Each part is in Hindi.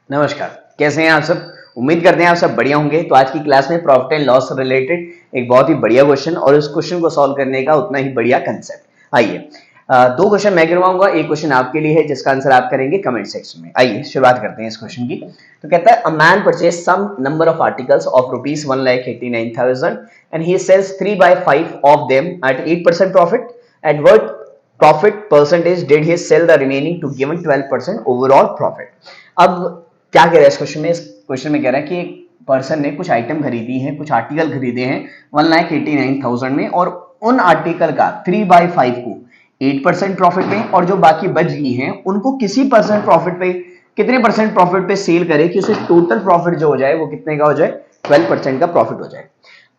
नमस्कार, कैसे हैं आप सब। उम्मीद करते हैं आप सब बढ़िया होंगे। तो आज की क्लास में प्रॉफिट एंड लॉस से रिलेटेड एक बहुत ही बढ़िया क्वेश्चन और उस क्वेश्चन को सॉल्व करने का उतना ही बढ़िया कंसेप्ट। आइए, दो क्वेश्चन मैं करवाऊंगा, एक क्वेश्चन आपके लिए है जिसका आंसर आप करेंगे कमेंट सेक्शन में। आइए शुरुआत करते हैं इस क्वेश्चन की। तो कहता है, a man purchase some number of articles of ₹1,89,000 and he sells 3/5 of them at 8% profit. At what profit percentage did he sell the remaining to given 12% overall profit। अब क्या कह रहा है इस क्वेश्चन में? इस क्वेश्चन में कह रहा है कि एक पर्सन ने कुछ आइटम खरीदी है, कुछ आर्टिकल खरीदे हैं 1,89,000 में, और उन आर्टिकल का 3/5 को 8% प्रॉफिट में, और जो बाकी बच गई हैं उनको किसी परसेंट प्रॉफिट पे, कितने परसेंट प्रॉफिट पे सेल करे कि उसे टोटल प्रॉफिट जो हो जाए वो कितने का हो जाए, 12% का प्रॉफिट हो जाए।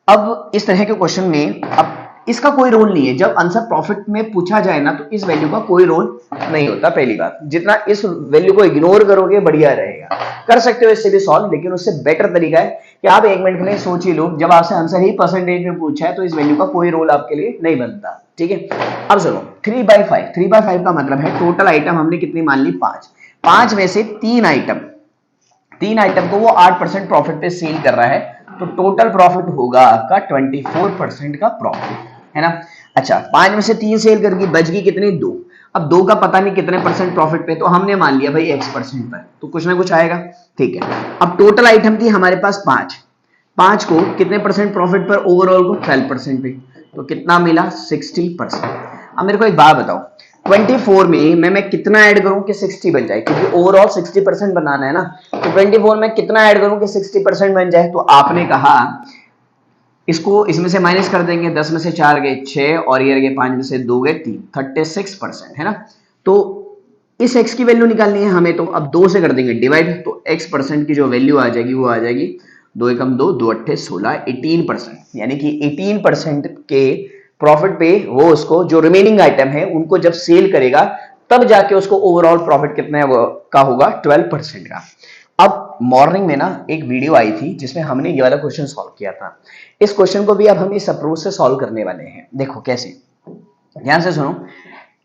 अब इस तरह के क्वेश्चन में अब इसका कोई रोल नहीं है। जब आंसर प्रॉफिट में पूछा जाए ना, तो इस वैल्यू का कोई रोल नहीं होता। पहली बात, जितना इस वैल्यू को इग्नोर करोगे बढ़िया रहेगा। कर सकते हो इससे भी सॉल्व, लेकिन उससे बेटर तरीका है कि आप एक मिनट के लिए सोच ही लो। जब आपसे आंसर ही परसेंटेज में पूछा है तो इस वैल्यू का कोई रोल आपके लिए नहीं बनता। ठीक है, अब सुनो, 3/5 का मतलब है टोटल आइटम हमने कितनी मान ली, 5। 5 में से तीन आइटम को वो 8% प्रॉफिट पे सेल कर रहा है, तो टोटल प्रॉफिट होगा आपका 24% का प्रॉफिट, है ना। अच्छा, 5 में से 3 सेल करके बच गई कितनी, 2। अब 2 का पता नहीं कितने परसेंट प्रॉफिट पे, तो हमने मान लिया भाई X% पर, तो कुछ ना कुछ आएगा। ठीक है, अब टोटल आइटम थी हमारे पास 5। 5 को कितने परसेंट प्रॉफिट पर, ओवरऑल को 12% पे, तो कितना मिला, 60%। अब मेरे को एक बात बताओ, 24 में मैं कितना ऐड करूं कि 60 बन जाए, क्योंकि ओवरऑल 60% बनाना है ना। तो 24 में कितना ऐड करूं कि 60% बन जाए, तो आपने कहा इसको इसमें से माइनस कर देंगे। 10 में से 4 गए 6, और ये गए 5 में से 2 गए 3, 36%, है ना। तो इस x की वैल्यू निकालनी है हमें, तो अब 2 से कर देंगे डिवाइड, तो x% की जो वैल्यू आ जाएगी वो आ जाएगी 2 एकम 2, 2 अट्ठे 16, 18%। यानी कि 18% के प्रॉफिट पे वो उसको जो रिमेनिंग आइटम है उनको जब सेल करेगा, तब जाके उसको ओवरऑल प्रॉफिट कितना का होगा, 12% का। अब मॉर्निंग में ना एक वीडियो आई थी जिसमें हमने ये वाला क्वेश्चन सॉल्व किया था। इस क्वेश्चन को भी अब हम इस अप्रोच से सॉल्व करने वाले हैं। देखो कैसे, ध्यान से सुनो।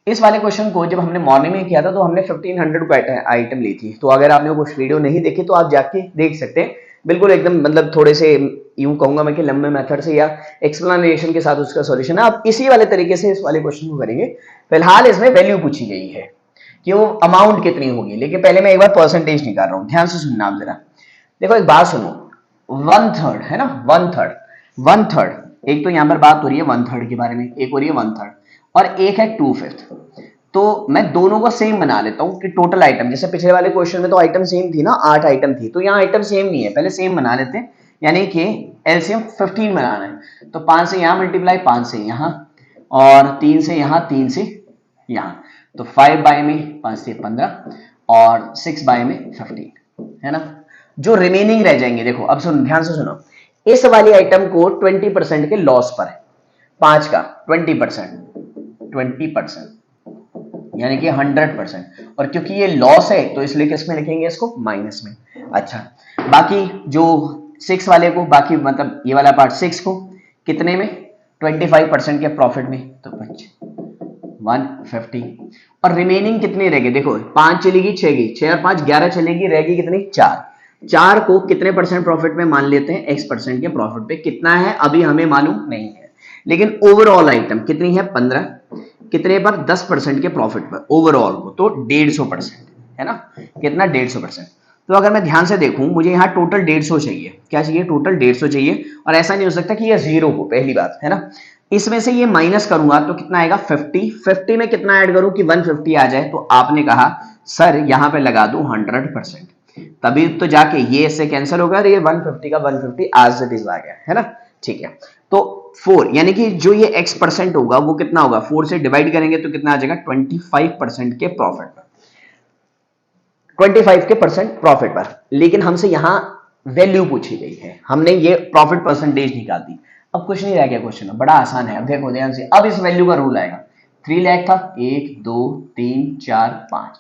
इस वाले क्वेश्चन को जब हमने मॉर्निंग में किया था तो हमने 1500 को आइटम ली थी। तो अगर आपने कुछ वीडियो नहीं देखी तो आप जाके देख सकते हैं। बिल्कुल एकदम मतलब थोड़े से यूं कहूंगा मैं कि लंबे मेथड से या एक्सप्लेनेशन के साथ उसका सॉल्यूशन है। आप इसी वाले तरीके से इस वाले क्वेश्चन को करेंगे। फिलहाल इसमें वैल्यू पूछी गई है कि वो अमाउंट कितनी होगी, लेकिन पहले मैं एक बार परसेंटेज निकाल रहा हूं। ध्यान से सुनना आप जरा। देखो एक बात सुनो, 1/3 है ना, 1/3 एक तो यहां पर बात हो रही है 1/3 के बारे में, एक हो रही है 1/3 और एक है 2/5। तो मैं दोनों को सेम बना लेता हूं कि टोटल आइटम, जैसे पिछले वाले क्वेश्चन में तो आइटम सेम थी ना, 8 आइटम थी, तो यहाँ आइटम सेम नहीं है, पहले सेम बना लेते हैं। यानी कि एलसीएम 15 बनाना है, तो 5 से यहां मल्टीप्लाई, 5 से यहां, और 3 से यहां, 3 से यहां, तो 5 बाय में 5 से 15 और 6 बाय में 15, है ना। जो रिमेनिंग रह जाएंगे, देखो अब सुन, ध्यान से सुनो। इस वाली आइटम को 20% के लॉस पर है, 5 का 20%, यानी कि 100%। और क्योंकि ये लॉस है तो इसलिए किस में लिखेंगे इसको, माइनस में। अच्छा, बाकी जो 6 वाले को, बाकी मतलब ये वाला पार्ट 6 को कितने में, 25% के प्रॉफिट में, तो 150। और रिमेनिंग कितनी रहेगी, देखो 5 चलेगी, 6 गई, 6 और 5 11 चलेगी, रहेगी कितनी, 4। 4 को कितने परसेंट प्रॉफिट में मान लेते हैं, x% के प्रॉफिट पे। कितना है अभी हमें मालूम नहीं है, लेकिन ओवरऑल आइटम कितनी है, 15, कितने पर, 10% के प्रॉफिट पर ओवरऑल को, तो 150%, है ना। कितना, 150%। तो अगर मैं ध्यान से देखूं, मुझे यहाँ टोटल 150 चाहिए। क्या चाहिए, टोटल 150 चाहिए। और ऐसा नहीं हो सकता कि ये जीरो हो, पहली बात, है ना। इसमें से ये माइनस करूंगा तो कितना आएगा, 50 में कितना ऐड करूं कि 150 आ जाए, तो आपने कहा सर यहां पे लगा दूं 100%, तभी तो जाके ये इससे कैंसिल होगा, ये 150 का 150 आज इट इज आ गया, है ना। ठीक है, तो 4 यानी कि जो ये x% होगा वो कितना होगा, 4 से डिवाइड करेंगे तो कितना आ जाएगा, 25% के प्रॉफिट पर, 25 के परसेंट प्रॉफिट पर। लेकिन हमसे यहां वैल्यू पूछी गई है, हमने ये प्रॉफिट परसेंटेज निकाल दी। अब कुछ नहीं रह गया क्वेश्चन, बड़ा आसान है। अब देखो ध्यान से, अब इस वैल्यू का रूल आएगा। 3 लाख था, 1 2 3 4 5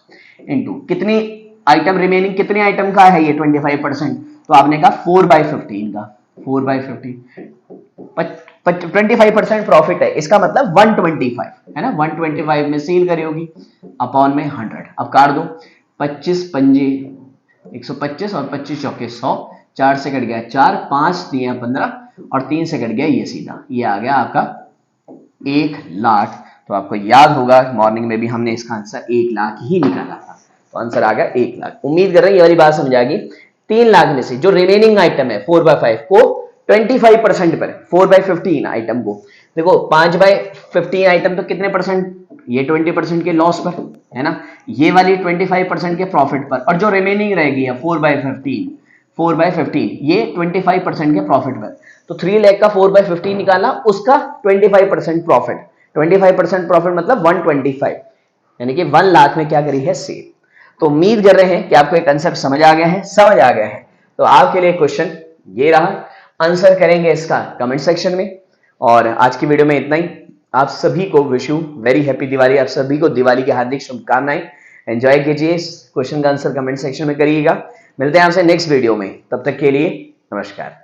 इंटू कितनी आइटम रिमेनिंग, कितने आइटम का है ये 25%, तो आपने कहा 4/15 का, 4/15 25% प्रॉफिट है, इसका मतलब 125, है ना। 125 में सेल करी होगी अपॉन में 100। अब काट दो, 25 पंजे 125 और 25 चौके 100, 4 से कट गया 4, 5 दिए 15 और 3 से कट गया ये सीधा, ये आ गया आपका 1 लाख। तो आपको याद होगा मॉर्निंग में भी हमने इसका आंसर 1 लाख ही निकाला था, तो आंसर आ गया 1 लाख। उम्मीद कर रहे हैं ये वाली बात समझ आ गई। 3 लाख में से जो रिमेनिंग आइटम है 4/5 को 25% पर, 4/15 आइटम को देखो, 5/15 आइटम तो कितने परसेंट, ये 20% के लॉस पर है ना, ये वाली 25% के प्रॉफिट पर, और जो रिमेनिंग रहेगी 4/15 ये 25% के प्रॉफिट पर। तो 3 लाख का 4/15 निकाला, उसका 25% प्रॉफिट, 25% प्रॉफिट मतलब 125, यानी कि 1 लाख में क्या करी है सेल। तो उम्मीद कर रहे हैं कि आपको एक कंसेप्ट समझ आ गया है, समझ आ गया है। तो आपके लिए क्वेश्चन ये रहा, आंसर करेंगे इसका कमेंट सेक्शन में। और आज की वीडियो में इतना ही। आप सभी को wish you very happy Diwali, आप सभी को दिवाली की हार्दिक शुभकामनाएं। एंजॉय कीजिए, क्वेश्चन का आंसर कमेंट सेक्शन में करिएगा। मिलते हैं आपसे नेक्स्ट वीडियो में, तब तक के लिए नमस्कार।